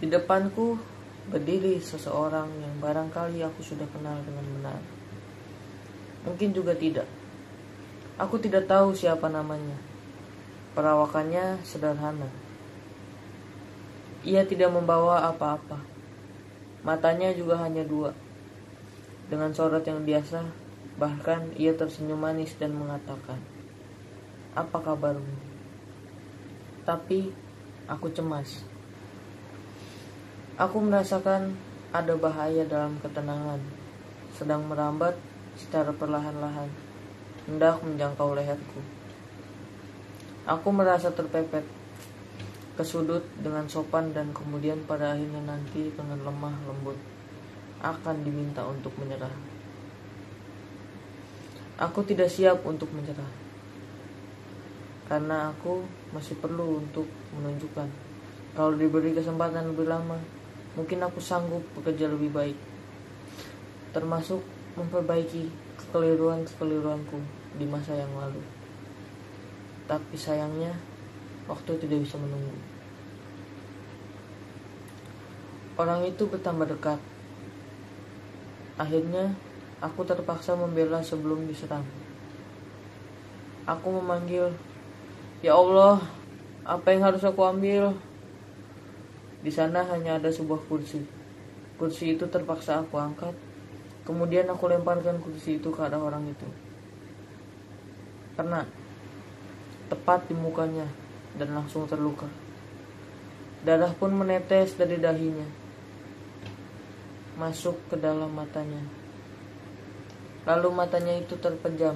Di depanku berdiri seseorang yang barangkali aku sudah kenal dengan benar. Mungkin juga tidak. Aku tidak tahu siapa namanya. Perawakannya sederhana. Ia tidak membawa apa-apa. Matanya juga hanya dua. Dengan sorot yang biasa, bahkan ia tersenyum manis dan mengatakan, "Apa kabarmu?" Tapi aku cemas. Aku merasakan ada bahaya dalam ketenangan, sedang merambat secara perlahan-lahan, hendak menjangkau leherku. Aku merasa terpepet, ke sudut dengan sopan dan kemudian pada akhirnya nanti dengan lemah lembut akan diminta untuk menyerah. Aku tidak siap untuk menyerah, karena aku masih perlu untuk menunjukkan kalau diberi kesempatan lebih lama, mungkin aku sanggup bekerja lebih baik, termasuk memperbaiki kekeliruan-kekeliruanku di masa yang lalu. Tapi sayangnya, waktu tidak bisa menunggu. Orang itu bertambah dekat. Akhirnya, aku terpaksa membela sebelum diserang. Aku memanggil, "Ya Allah, apa yang harus aku ambil?" Di sana hanya ada sebuah kursi. Kursi itu terpaksa aku angkat. Kemudian aku lemparkan kursi itu ke arah orang itu. Kena tepat di mukanya dan langsung terluka. Darah pun menetes dari dahinya, masuk ke dalam matanya. Lalu matanya itu terpejam,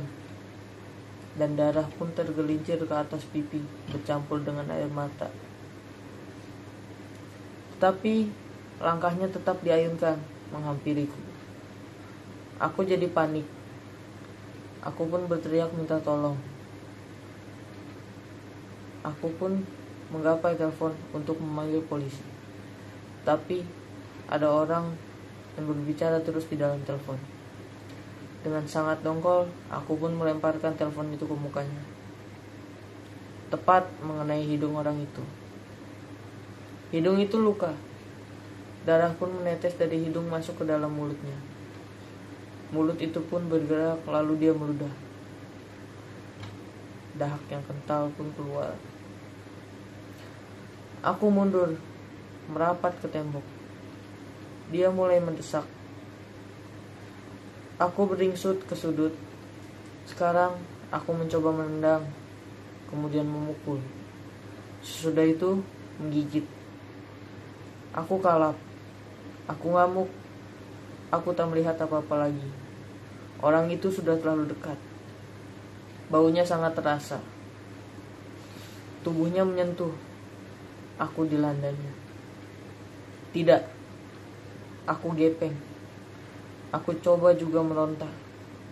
dan darah pun tergelincir ke atas pipi bercampur dengan air mata. Tetapi langkahnya tetap diayunkan menghampiriku. Aku jadi panik. Aku pun berteriak minta tolong. Aku pun menggapai telepon untuk memanggil polisi. Tapi ada orang yang berbicara terus di dalam telepon. Dengan sangat dongkol, aku pun melemparkan telepon itu ke mukanya, tepat mengenai hidung orang itu. Hidung itu luka. Darah pun menetes dari hidung masuk ke dalam mulutnya. Mulut itu pun bergerak, lalu dia meludah. Dahak yang kental pun keluar. Aku mundur, merapat ke tembok. Dia mulai mendesak. Aku beringsut ke sudut. Sekarang aku mencoba menendang, kemudian memukul. Sesudah itu menggigit. Aku kalap. Aku ngamuk. Aku tak melihat apa-apa lagi. Orang itu sudah terlalu dekat. Baunya sangat terasa. Tubuhnya menyentuh. Aku dilandanya. Tidak. Aku gepeng. Aku coba juga meronta,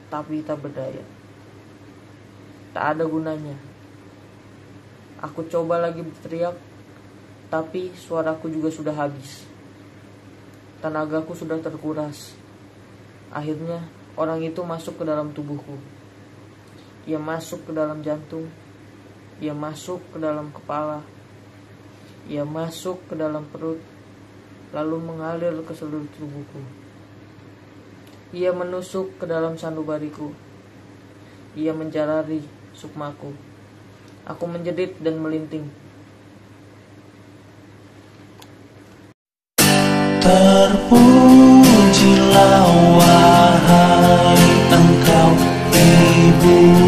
tapi tak berdaya. Tak ada gunanya. Aku coba lagi berteriak, tapi suaraku juga sudah habis. Tenagaku sudah terkuras. Akhirnya orang itu masuk ke dalam tubuhku. Ia masuk ke dalam jantung. Ia masuk ke dalam kepala. Ia masuk ke dalam perut, lalu mengalir ke seluruh tubuhku. Ia menusuk ke dalam sanubariku. Ia menjarari sukmaku. Aku menjerit dan melinting. Terpujilah wahai engkau ibu